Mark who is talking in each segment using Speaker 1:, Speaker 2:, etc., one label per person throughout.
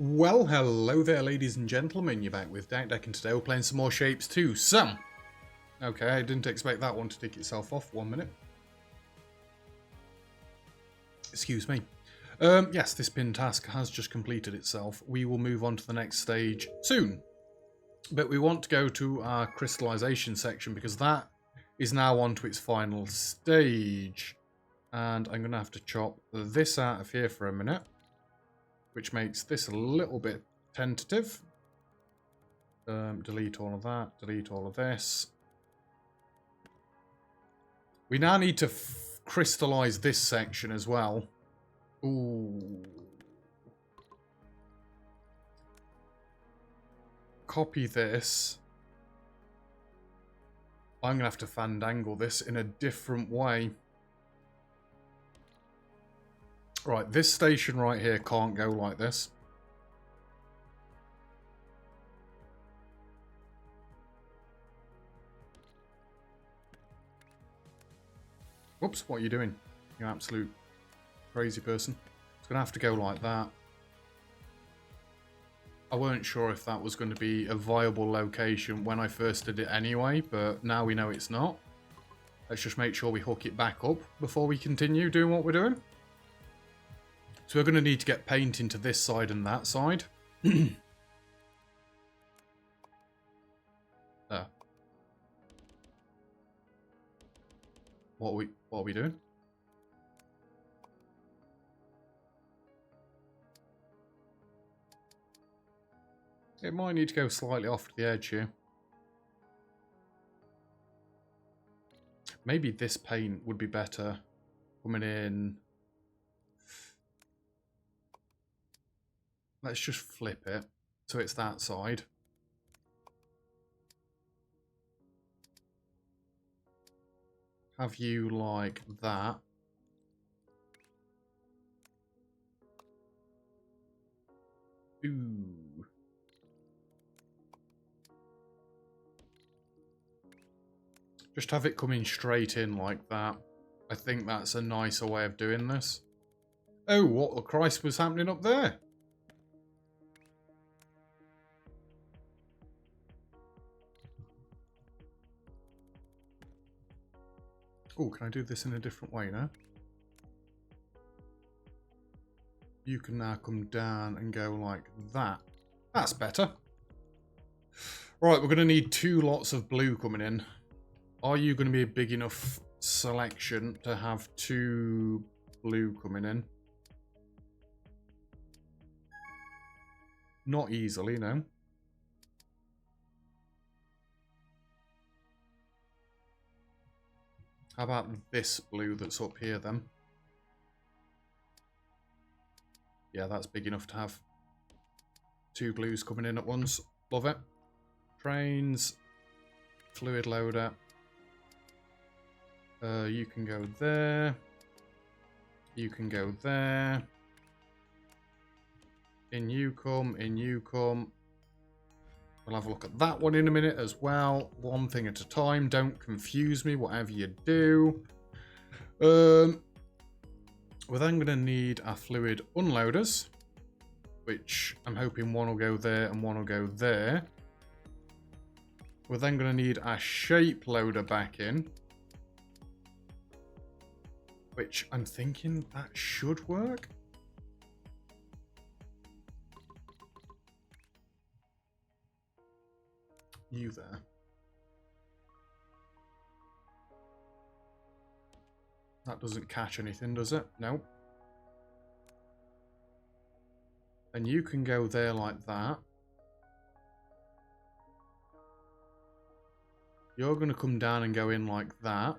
Speaker 1: Well, hello there, ladies and gentlemen. You're back with Deck, and today we're playing some more Shapes 2. Okay, I didn't expect that one to tick itself off. 1 minute. Excuse me. Yes, this pin task has just completed itself. We will move on to the next stage soon. But we want to go to our crystallization section because that is now on to its final stage. And I'm going to have to chop this out of here for a minute, which makes this a little bit tentative. Delete all of that, delete all of this. We now need to crystallize this section as well. Ooh. Copy this. I'm going to have to fandangle this in a different way. Right, this station right here can't go like this. Whoops, what are you doing? You absolute crazy person. It's going to have to go like that. I weren't sure if that was going to be a viable location when I first did it anyway, but now we know it's not. Let's just make sure we hook it back up before we continue doing what we're doing. So we're going to need to get paint into this side and that side. There. What are we doing? It might need to go slightly off to the edge here. Maybe this paint would be better coming in. Let's just flip it so it's that side. Have you like that. Ooh. Just have it coming straight in like that. I think that's a nicer way of doing this. Oh, what the Christ was happening up there? Oh, can I do this in a different way now? You can now come down and go like that. That's better. Right, we're going to need 2 lots of blue coming in. Are you going to be a big enough selection to have 2 blue coming in? Not easily, no. How about this blue that's up here then? Yeah, that's big enough to have 2 blues coming in at once. Love it. Trains. Fluid loader. You can go there. You can go there. In you come, in you come. We'll have a look at that one in a minute as well. One thing at a time. Don't confuse me, whatever you do. We're then going to need our fluid unloaders, which I'm hoping one will go there and one will go there. We're then going to need our shape loader back in, which I'm thinking that should work. You there. That doesn't catch anything, does it? No. And you can go there like that. You're going to come down and go in like that.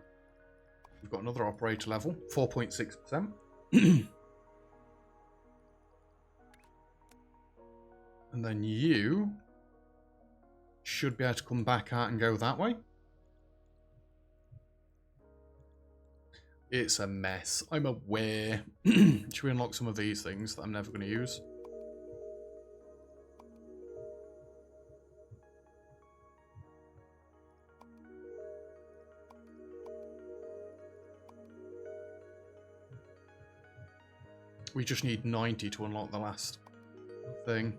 Speaker 1: We've got another operator level, 4.6%. And then you should be able to come back out and go that way. It's a mess. I'm aware. Should we unlock some of these things that I'm never going to use? We just need 90 to unlock the last thing.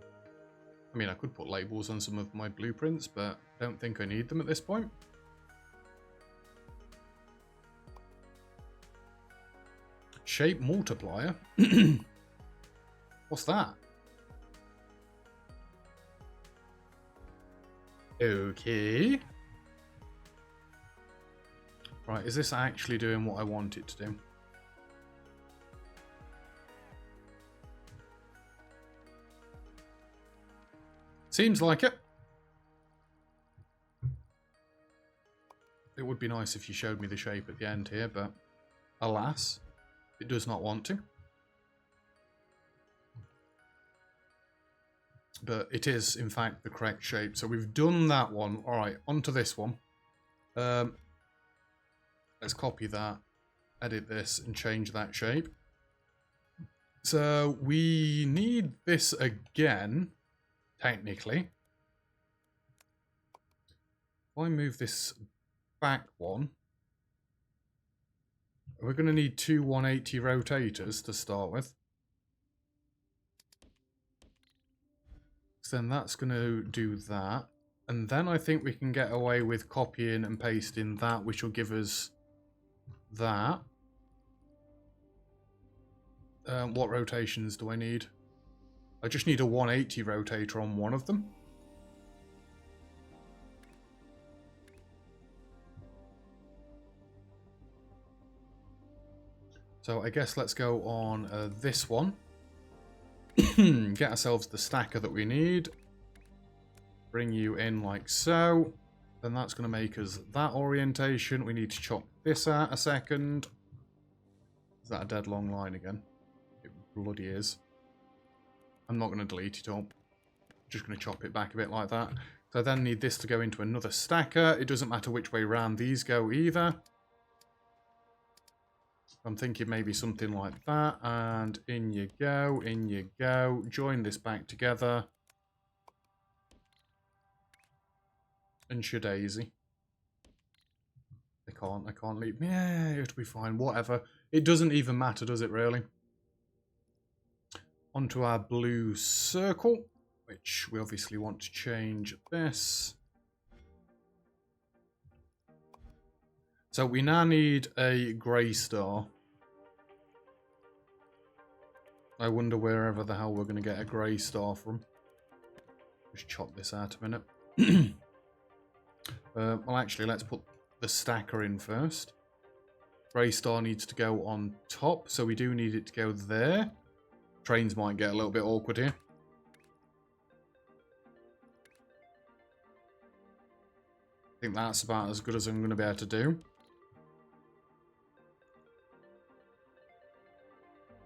Speaker 1: I mean, I could put labels on some of my blueprints, but I don't think I need them at this point. Shape multiplier? What's that? Okay. Right, is this actually doing what I want it to do? Seems like it. It would be nice if you showed me the shape at the end here, but alas, it does not want to. But it is, in fact, the correct shape. So we've done that one. All right, onto this one. Let's copy that, edit this, and change that shape. So we need this again, technically. If I move this back one, we're going to need two 180 rotators to start with. So then that's going to do that. And then I think we can get away with copying and pasting that, which will give us that. What rotations do I need? I just need a 180 rotator on one of them. So I guess let's go on this one. Get ourselves the stacker that we need. Bring you in like so. Then that's going to make us that orientation. We need to chop this out a second. Is that a dead long line again? It bloody is. I'm not going to delete it all. Just going to chop it back a bit like that. So I then need this to go into another stacker. It doesn't matter which way round these go either. I'm thinking maybe something like that. And in you go, in you go. Join this back together. And Shadaisy. I can't leave. Yeah, it'll be fine. Whatever. It doesn't even matter, does it really? Onto our blue circle, which we obviously want to change this. So we now need a grey star. I wonder wherever the hell we're going to get a grey star from. Just chop this out a minute. Well, actually, let's put the stacker in first. Grey star needs to go on top, so we do need it to go there. Trains might get a little bit awkward here. I think that's about as good as I'm going to be able to do.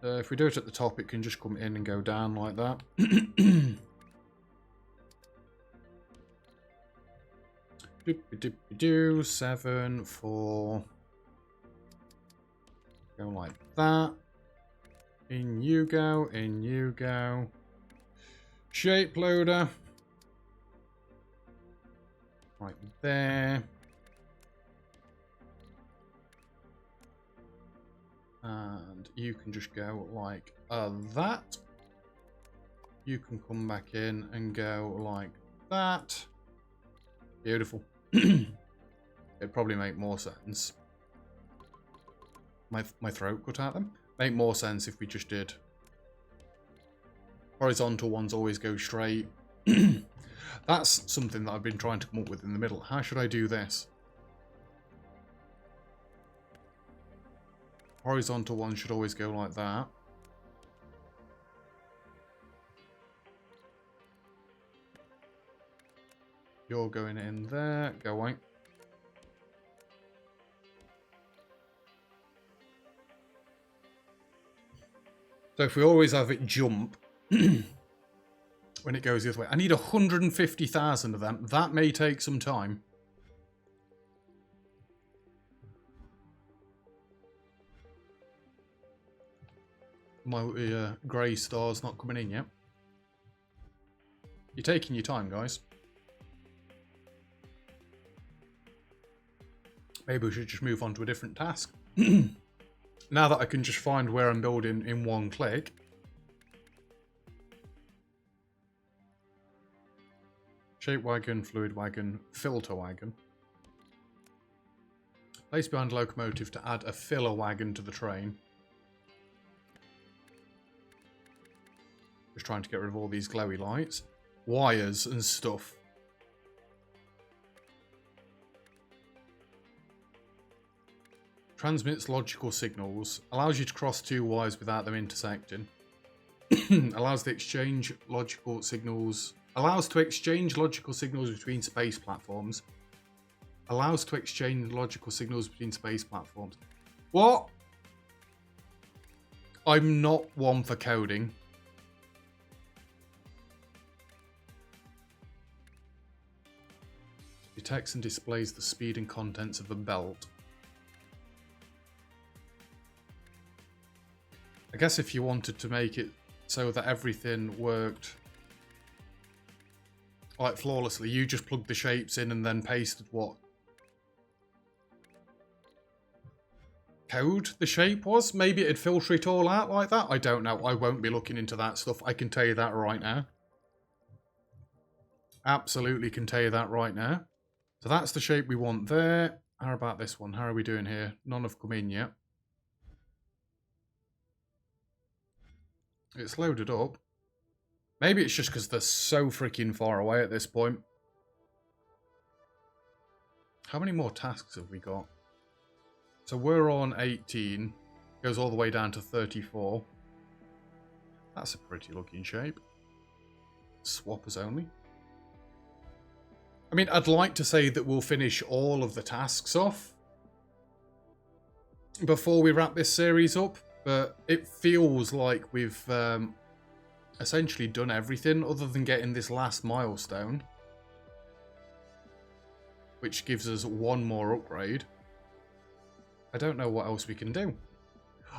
Speaker 1: If we do it at the top, it can just come in and go down like that. Do 7, 4. Go like that. In you go, in you go. Shape loader. Right there. And you can just go like that. You can come back in and go like that. Beautiful. It'd probably make more sense. My throat cut out them. Make more sense if we just did. Horizontal ones always go straight. That's something that I've been trying to come up with in the middle. How should I do this? Horizontal ones should always go like that. You're going in there. Go away. So if we always have it jump when it goes the other way. I need 150,000 of them. That may take some time. My grey star's not coming in yet. You're taking your time, guys. Maybe we should just move on to a different task. Now that I can just find where I'm building in one click. Shape wagon, fluid wagon, filter wagon. Place behind locomotive to add a filler wagon to the train. Just trying to get rid of all these glowy lights. Wires and stuff. Transmits logical signals. Allows you to cross two wires without them intersecting. Allows to exchange logical signals between space platforms. Allows to exchange logical signals between space platforms. What? I'm not one for coding. Detects and displays the speed and contents of a belt. I guess if you wanted to make it so that everything worked like flawlessly, you just plugged the shapes in and then pasted what code the shape was. Maybe it'd filter it all out like that. I don't know. I won't be looking into that stuff. I can tell you that right now. Absolutely can tell you that right now. So that's the shape we want there. How about this one? How are we doing here? None have come in yet. It's loaded up. Maybe it's just because they're so freaking far away at this point. How many more tasks have we got? So we're on 18. Goes all the way down to 34. That's a pretty looking shape. Swappers only. I mean, I'd like to say that we'll finish all of the tasks off before we wrap this series up, but it feels like we've essentially done everything other than getting this last milestone, which gives us one more upgrade. I don't know what else we can do.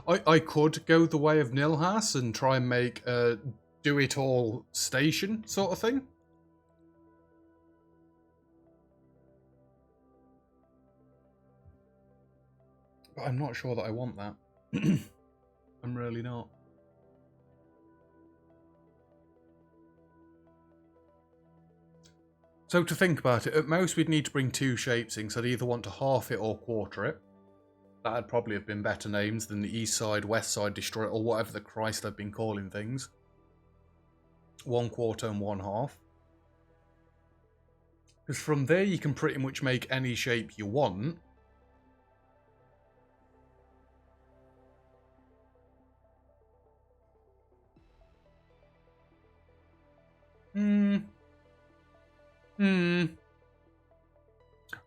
Speaker 1: I could go the way of Nilhas and try and make a do-it-all station sort of thing. But I'm not sure that I want that. I'm really not. So to think about it, at most we'd need to bring two shapes in, so I'd either want to half it or quarter it. That'd probably have been better names than the East Side, West Side Destroyer, or whatever the Christ I've been calling things. 1 quarter and 1 half. Because from there you can pretty much make any shape you want.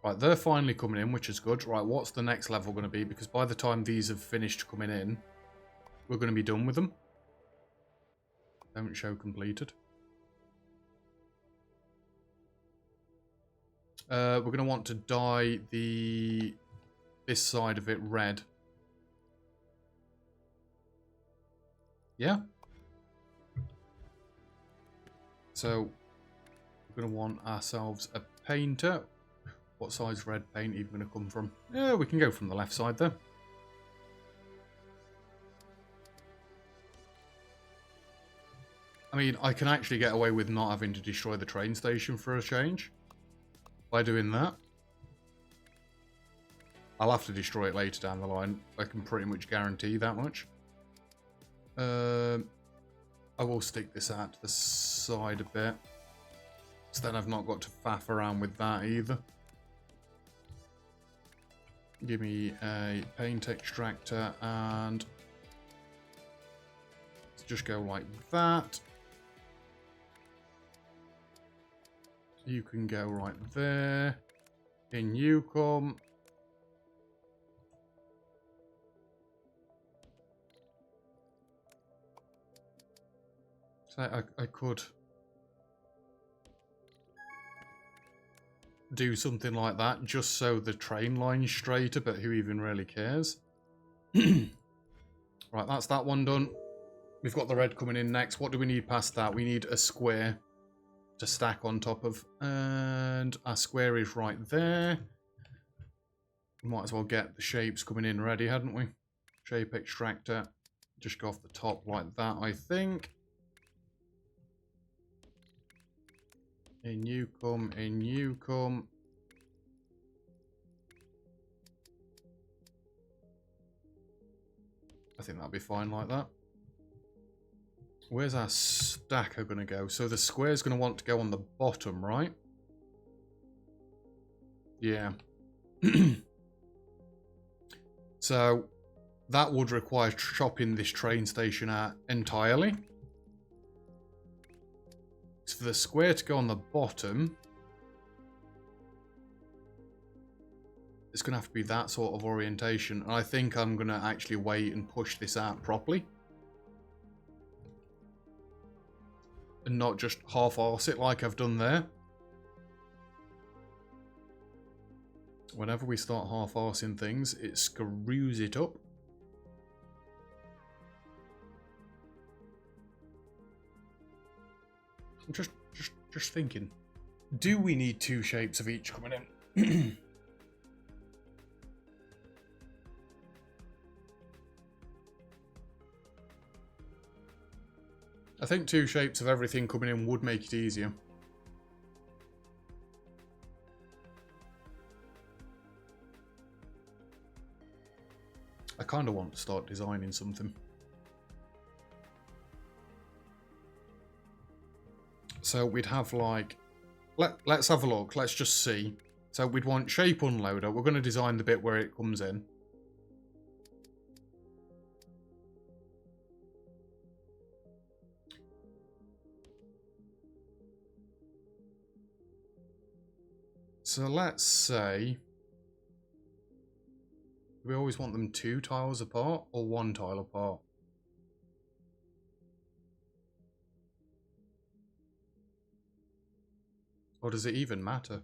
Speaker 1: Right, they're finally coming in, which is good. Right, what's the next level going to be? Because by the time these have finished coming in, we're going to be done with them. Don't show completed. We're going to want to dye this side of it red. Yeah. So we're going to want ourselves a painter. What size red paint are you going to come from? Yeah, we can go from the left side there. I mean, I can actually get away with not having to destroy the train station for a change. By doing that. I'll have to destroy it later down the line. I can pretty much guarantee that much. I will stick this out to the side a bit. So then I've not got to faff around with that either. Give me a paint extractor and let's just go like that. You can go right there. In you come. So I could do something like that just so the train line's straighter, but who even really cares? Right, that's that one done. We've got the red coming in next. What do we need past that? We need a square to stack on top of, and our square is right there. We might as well get the shapes coming in ready, hadn't we? Shape extractor. Just go off the top like that, I think. In you come, in you come. I think that'll be fine like that. Where's our stacker going to go? So the square's going to want to go on the bottom, right? Yeah. So that would require chopping this train station out entirely. So for the square to go on the bottom, it's going to have to be that sort of orientation. And I think I'm going to actually wait and push this out properly. And not just half-arse it like I've done there. Whenever we start half-arsing things, it screws it up. I'm just thinking, do we need two shapes of each coming in? I think two shapes of everything coming in would make it easier. I kind of want to start designing something. So we'd have like, let's have a look, let's just see. So we'd want shape unloader. We're going to design the bit where it comes in. So let's say, do we always want them 2 tiles apart or 1 tile apart? Or does it even matter?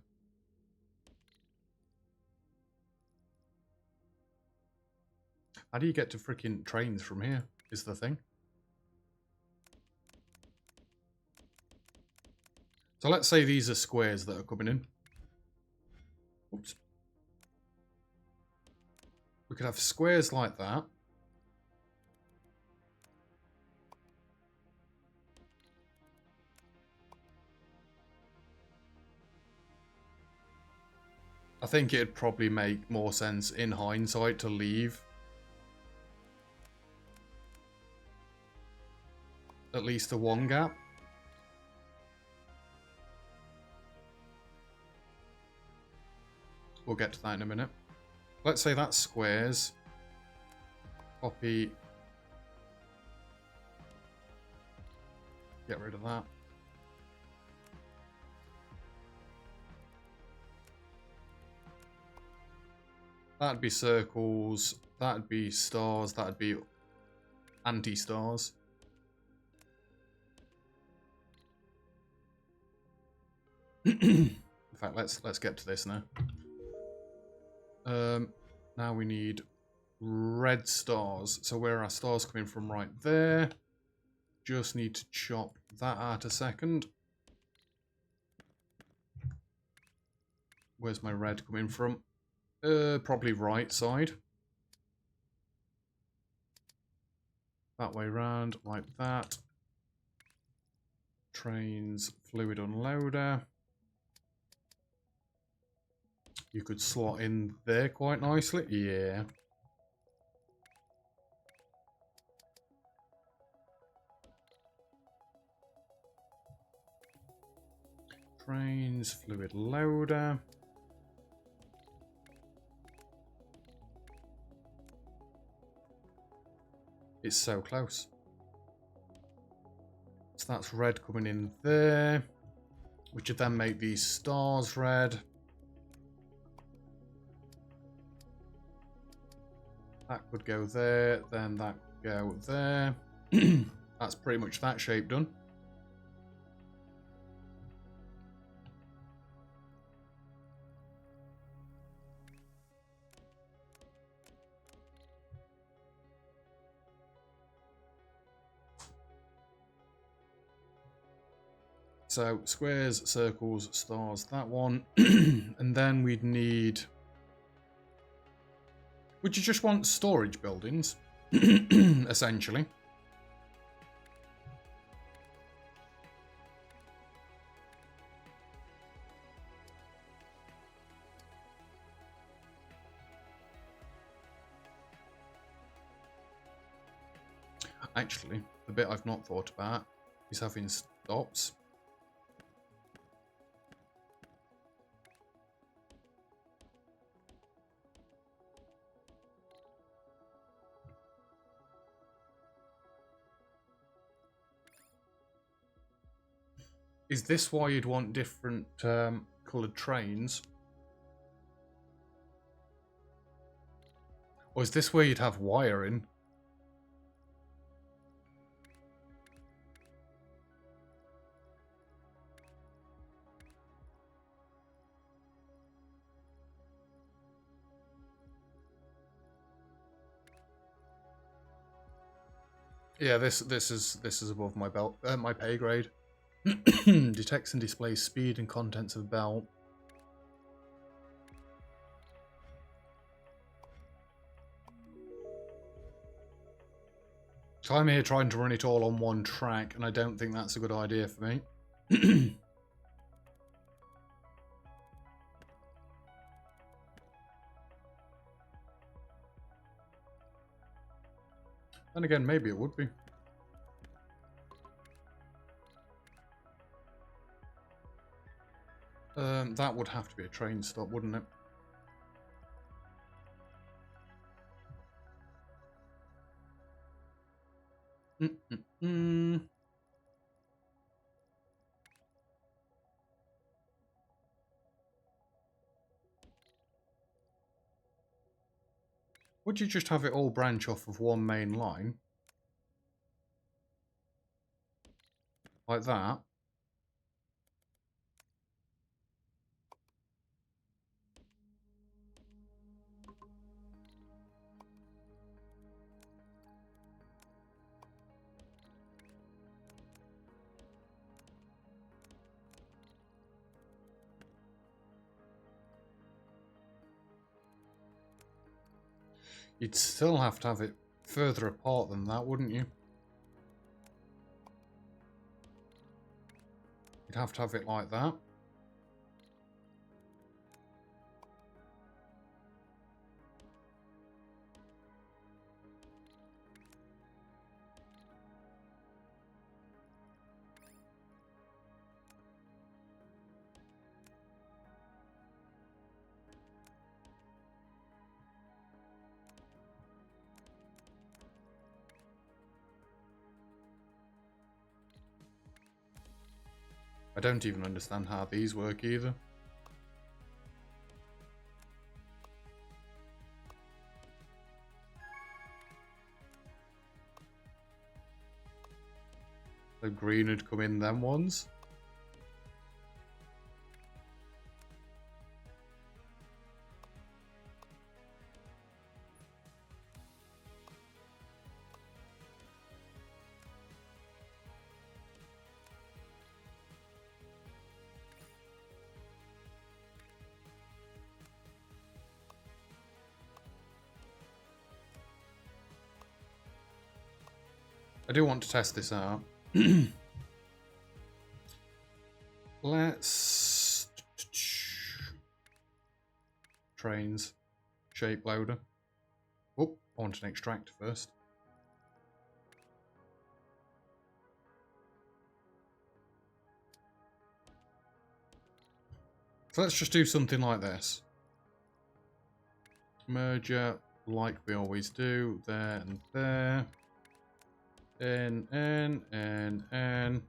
Speaker 1: How do you get to freaking trains from here, is the thing. So let's say these are squares that are coming in. Oops. We could have squares like that. I think it'd probably make more sense in hindsight to leave at least the 1 gap. We'll get to that in a minute. Let's say that's squares. Copy. Get rid of that. That'd be circles. That'd be stars. That'd be anti-stars. In fact, let's get to this now. Now we need red stars. So where are our stars coming from? Right there. Just need to chop that out a second. Where's my red coming from? Probably right side. That way round, like that. Trains, fluid unloader. You could slot in there quite nicely. Yeah. Trains, fluid loader. It's so close. So that's red coming in there, which would then make these stars red. That could go there, then that could go there. That's pretty much that shape done. So squares, circles, stars, that one. And then we'd need... Would you just want storage buildings? Essentially. Actually, the bit I've not thought about is having stops. Is this why you'd want different coloured trains? Or is this where you'd have wiring? Yeah, this is above my belt, my pay grade. Detects and displays speed and contents of belt. So I'm here trying to run it all on one track, and I don't think that's a good idea for me. And again, maybe it would be. That would have to be a train stop, wouldn't it? Would you just have it all branch off of one main line? Like that? You'd still have to have it further apart than that, wouldn't you? You'd have to have it like that. I don't even understand how these work either. The green had come in them ones. I do want to test this out. Let's... Trains. Shape loader. Oh, I want an extractor first. So let's just do something like this. Merger, like we always do. There and there. N. I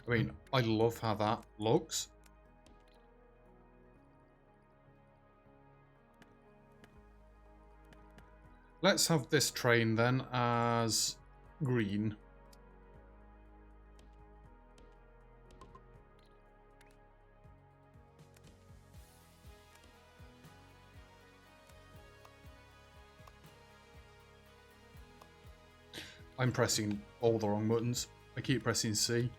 Speaker 1: mean, I love how that looks. Let's have this train then as green. I'm pressing all the wrong buttons. I keep pressing C.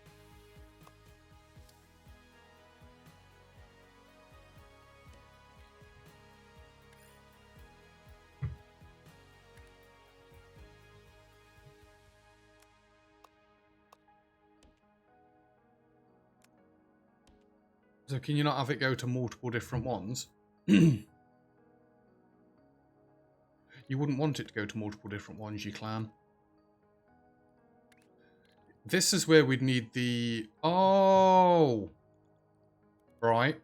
Speaker 1: So can you not have it go to multiple different ones? You wouldn't want it to go to multiple different ones, you clan. This is where we'd need the... Oh! Right.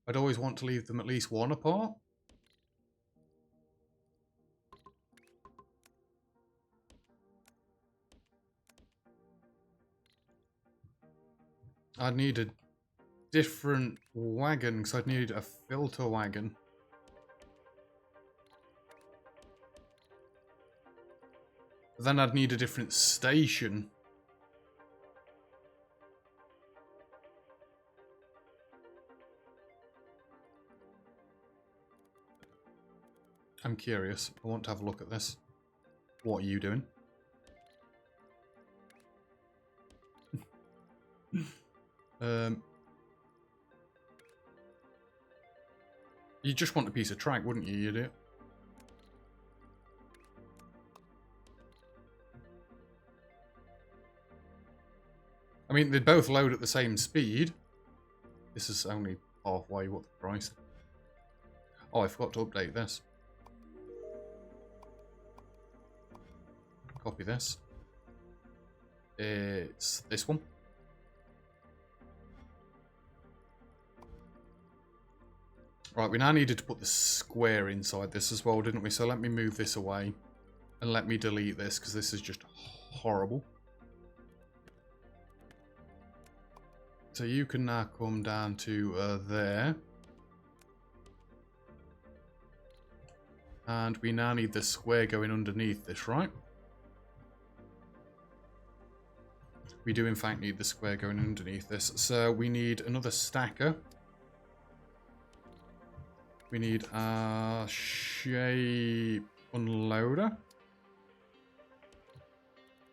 Speaker 1: I'd always want to leave them at least one apart. I'd need a different wagon, because I'd need a filter wagon. But then I'd need a different station. I'm curious. I want to have a look at this. What are you doing? You just want a piece of track, wouldn't you, idiot? I mean, they both load at the same speed. This is only halfway, what the price? Oh, I forgot to update this. Copy this. It's this one. Right, we now needed to put the square inside this as well, didn't we? So let me move this away. And let me delete this, because this is just horrible. So you can now come down to there. And we now need the square going underneath this, right? We do in fact need the square going underneath this. So we need another stacker. We need a shape unloader.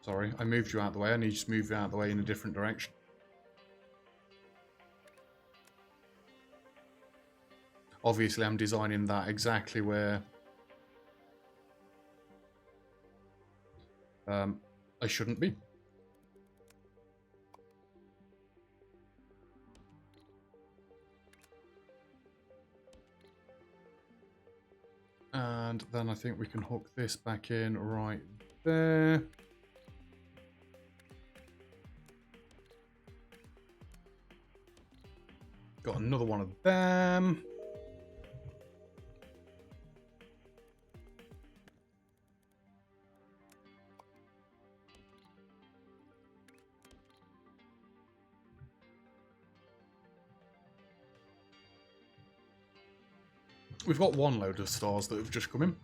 Speaker 1: Sorry, I moved you out of the way. I need to move you out of the way in a different direction. Obviously, I'm designing that exactly where I shouldn't be. And then I think we can hook this back in right there. Got another one of them. We've got one load of stars that have just come in.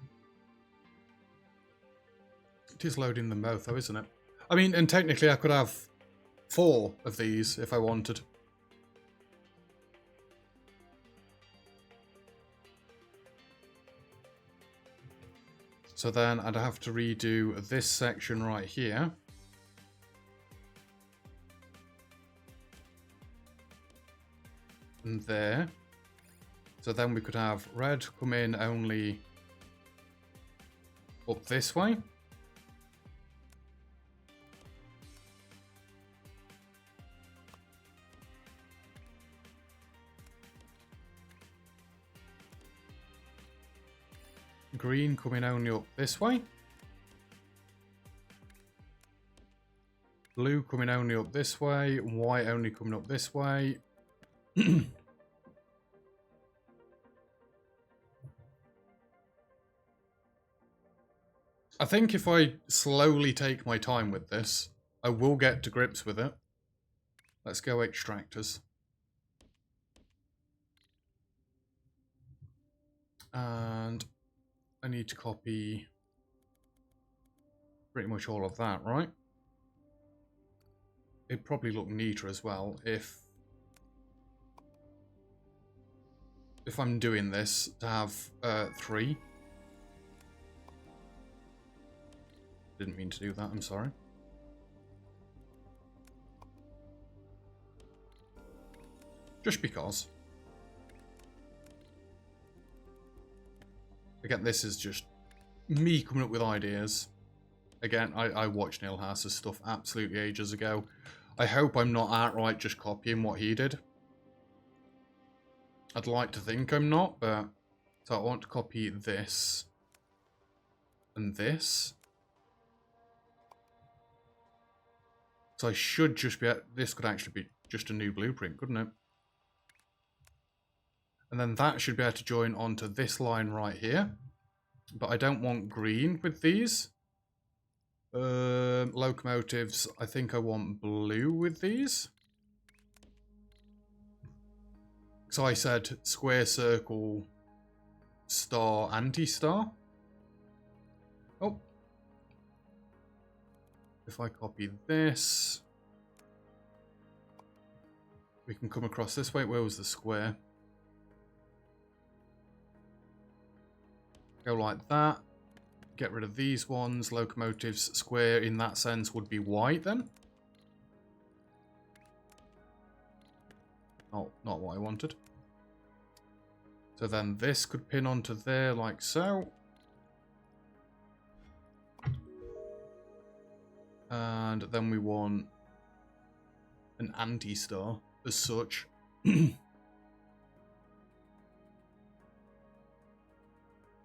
Speaker 1: It is loading them both though, isn't it? I mean, and technically I could have 4 of these if I wanted. So then I'd have to redo this section right here. And there. So then we could have red come in only up this way. Green coming only up this way. Blue coming only up this way. White only coming up this way. I think if I slowly take my time with this, I will get to grips with it. Let's go extractors. And I need to copy pretty much all of that, right? It'd probably look neater as well if I'm doing this to have 3. Didn't mean to do that, I'm sorry. Just because. Again, this is just me coming up with ideas. Again, I watched Neil Haas's stuff absolutely ages ago. I hope I'm not outright just copying what he did. I'd like to think I'm not, but... So I want to copy this. And this. So I should just be... This could actually be just a new blueprint, couldn't it? And then that should be able to join onto this line right here. But I don't want green with these. Locomotives, I think I want blue with these. So I said square, circle, star, anti-star. Oh. If I copy this, we can come across this way. Where was the square? Go like that. Get rid of these ones. Locomotives, square in that sense would be white then. Oh, not what I wanted. So then this could pin onto there like so. And then we want an anti-star as such.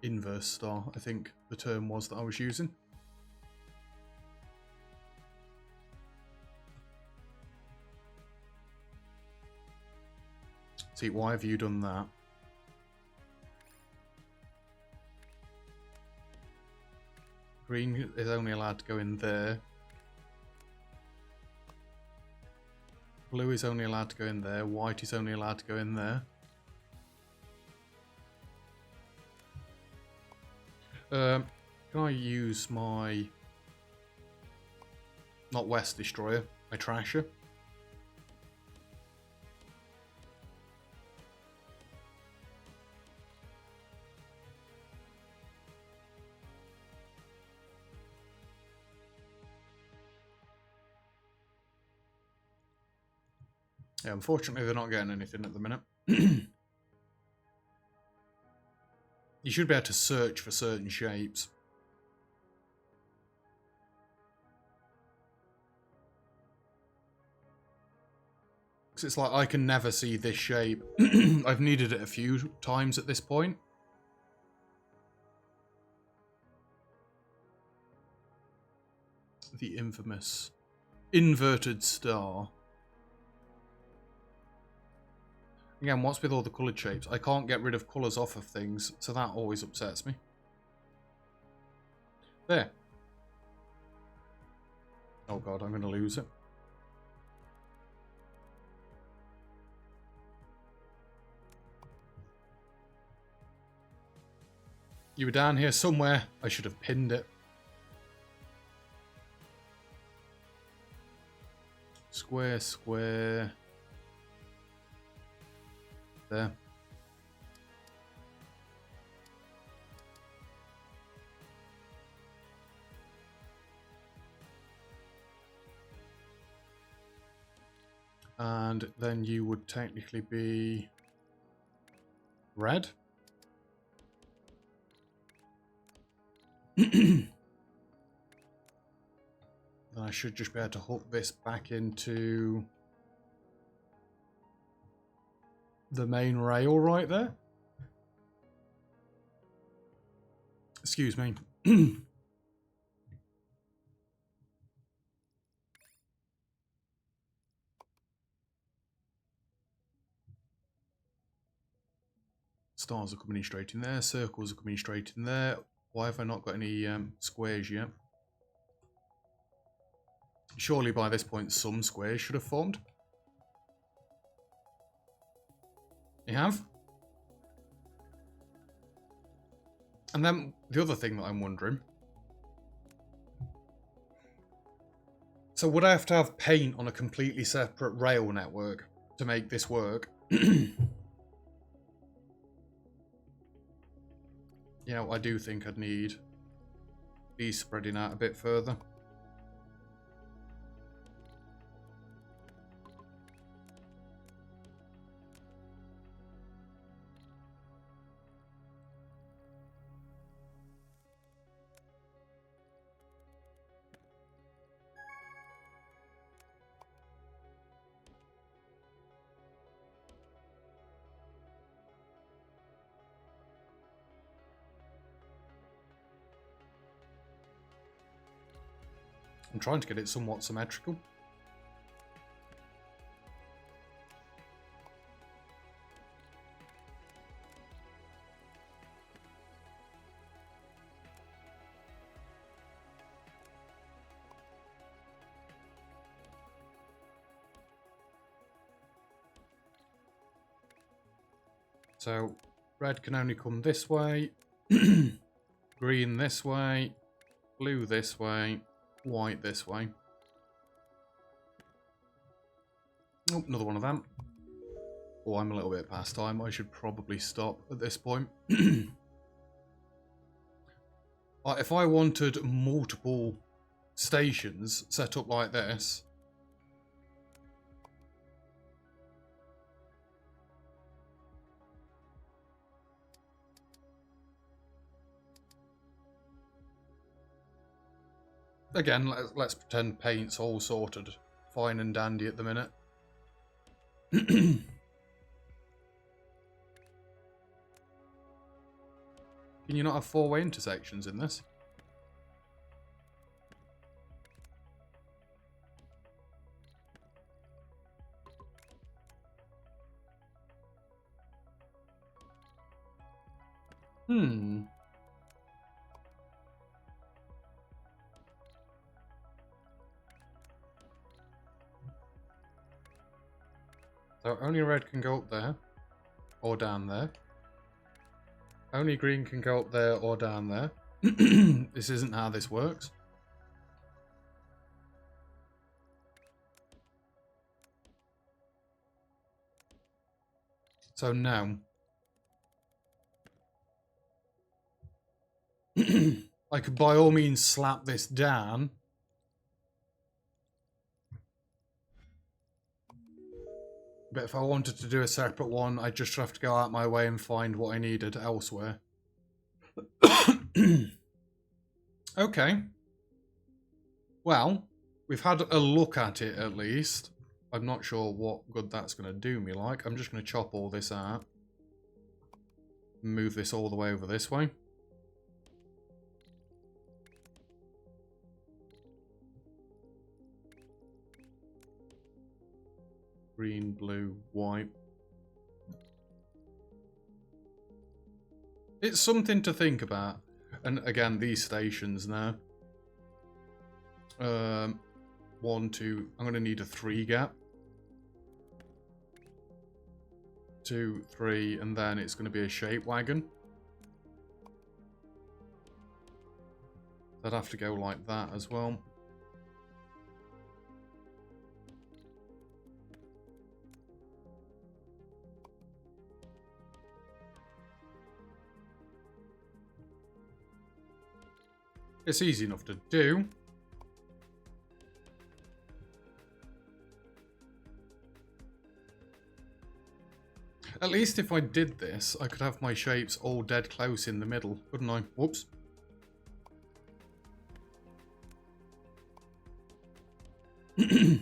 Speaker 1: Inverse star, I think the term was that I was using. See, why have you done that? Green is only allowed to go in there. Blue is only allowed to go in there. White is only allowed to go in there. Can I use my... Not West Destroyer, my Trasher? Yeah, unfortunately they're not getting anything at the minute. You should be able to search for certain shapes. Because it's like I can never see this shape. I've needed it a few times at this point. The infamous inverted star. Again, what's with all the coloured shapes? I can't get rid of colours off of things, so that always upsets me. There. Oh god, I'm going to lose it. You were down here somewhere. I should have pinned it. Square, square. There. And then you would technically be red. Then I should just be able to hook this back into the main rail right there. Excuse me. Stars are coming straight in there. Circles are coming straight in there. Why have I not got any squares yet? Surely by this point some squares should have formed. You have? And then the other thing that I'm wondering. So would I have to have paint on a completely separate rail network to make this work? You know, I do think I'd need these spreading out a bit further. I'm trying to get it somewhat symmetrical. So, red can only come this way, green this way, blue this way, white this way. Oh, another one of them. Oh, I'm a little bit past time. I should probably stop at this point. If I wanted multiple stations set up like this, again, let's pretend paint's all sorted fine and dandy at the minute. Can you not have four-way intersections in this? So only red can go up there, or down there. Only green can go up there or down there. This isn't how this works. So now, I could by all means slap this down. But if I wanted to do a separate one, I'd just have to go out my way and find what I needed elsewhere. Okay. Well, we've had a look at it at least. I'm not sure what good that's going to do me like. I'm just going to chop all this out. Move this all the way over this way. Green, blue, white. It's something to think about. And again, these stations now. 1, 2. I'm going to need a 3 gap. 2, 3, and then it's going to be a shape wagon. I'd have to go like that as well. It's easy enough to do. At least if I did this, I could have my shapes all dead close in the middle, couldn't I? Whoops. I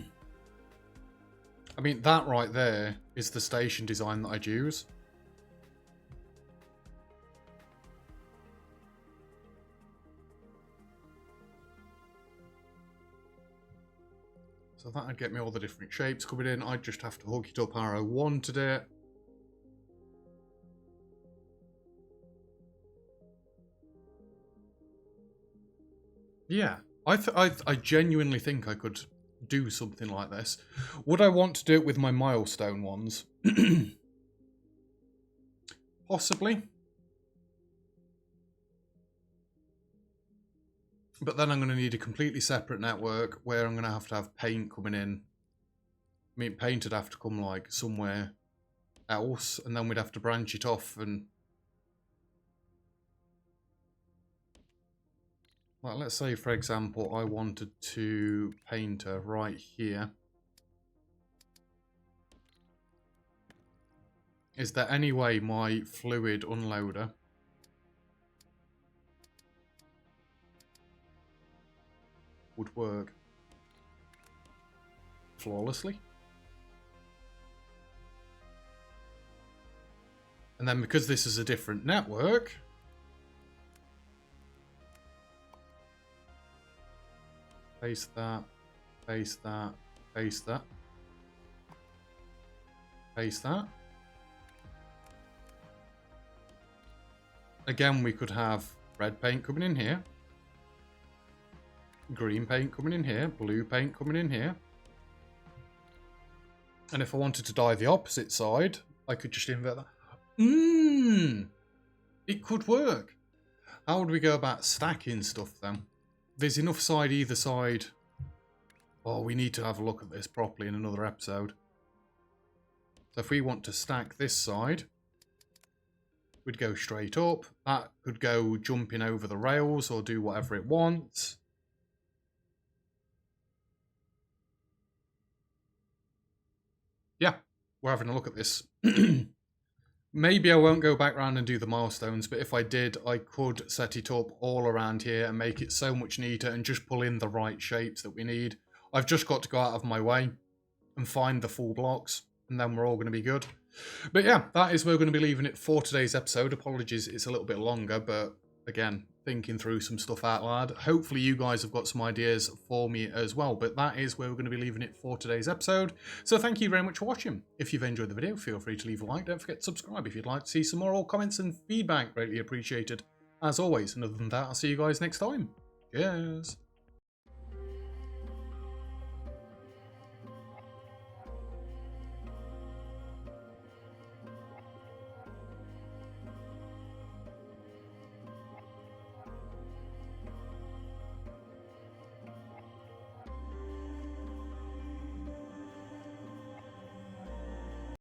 Speaker 1: mean, that right there is the station design that I'd use. So that'd get me all the different shapes coming in. I'd just have to hook it up how I wanted it. Yeah, I genuinely think I could do something like this. Would I want to do it with my milestone ones? Possibly. But then I'm going to need a completely separate network where I'm going to have paint coming in. I mean, paint would have to come like somewhere else, and then we'd have to branch it off and... Well, let's say, for example, I wanted to paint her right here. Is there any way my fluid unloader would work flawlessly? And then because this is a different network, Paste that. Paste that. Paste that. Paste that. Again, we could have red paint coming in here. Green paint coming in here. Blue paint coming in here. And if I wanted to dye the opposite side, I could just invert that. It could work. How would we go about stacking stuff then? There's enough side either side. Oh, we need to have a look at this properly in another episode. So if we want to stack this side, we'd go straight up. That could go jumping over the rails or do whatever it wants. Yeah, we're having a look at this. Maybe I won't go back around and do the milestones, but if I did, I could set it up all around here and make it so much neater and just pull in the right shapes that we need. I've just got to go out of my way and find the full blocks, and then we're all going to be good. But yeah, that is where we're going to be leaving it for today's episode. Apologies, it's a little bit longer, but again, thinking through some stuff out loud. Hopefully you guys have got some ideas for me as well, but that is where we're going to be leaving it for today's episode. So thank you very much for watching. If you've enjoyed the video, feel free to leave a like. Don't forget to subscribe if you'd like to see some more. All comments and feedback greatly appreciated as always. And other than that, I'll see you guys next time. Cheers.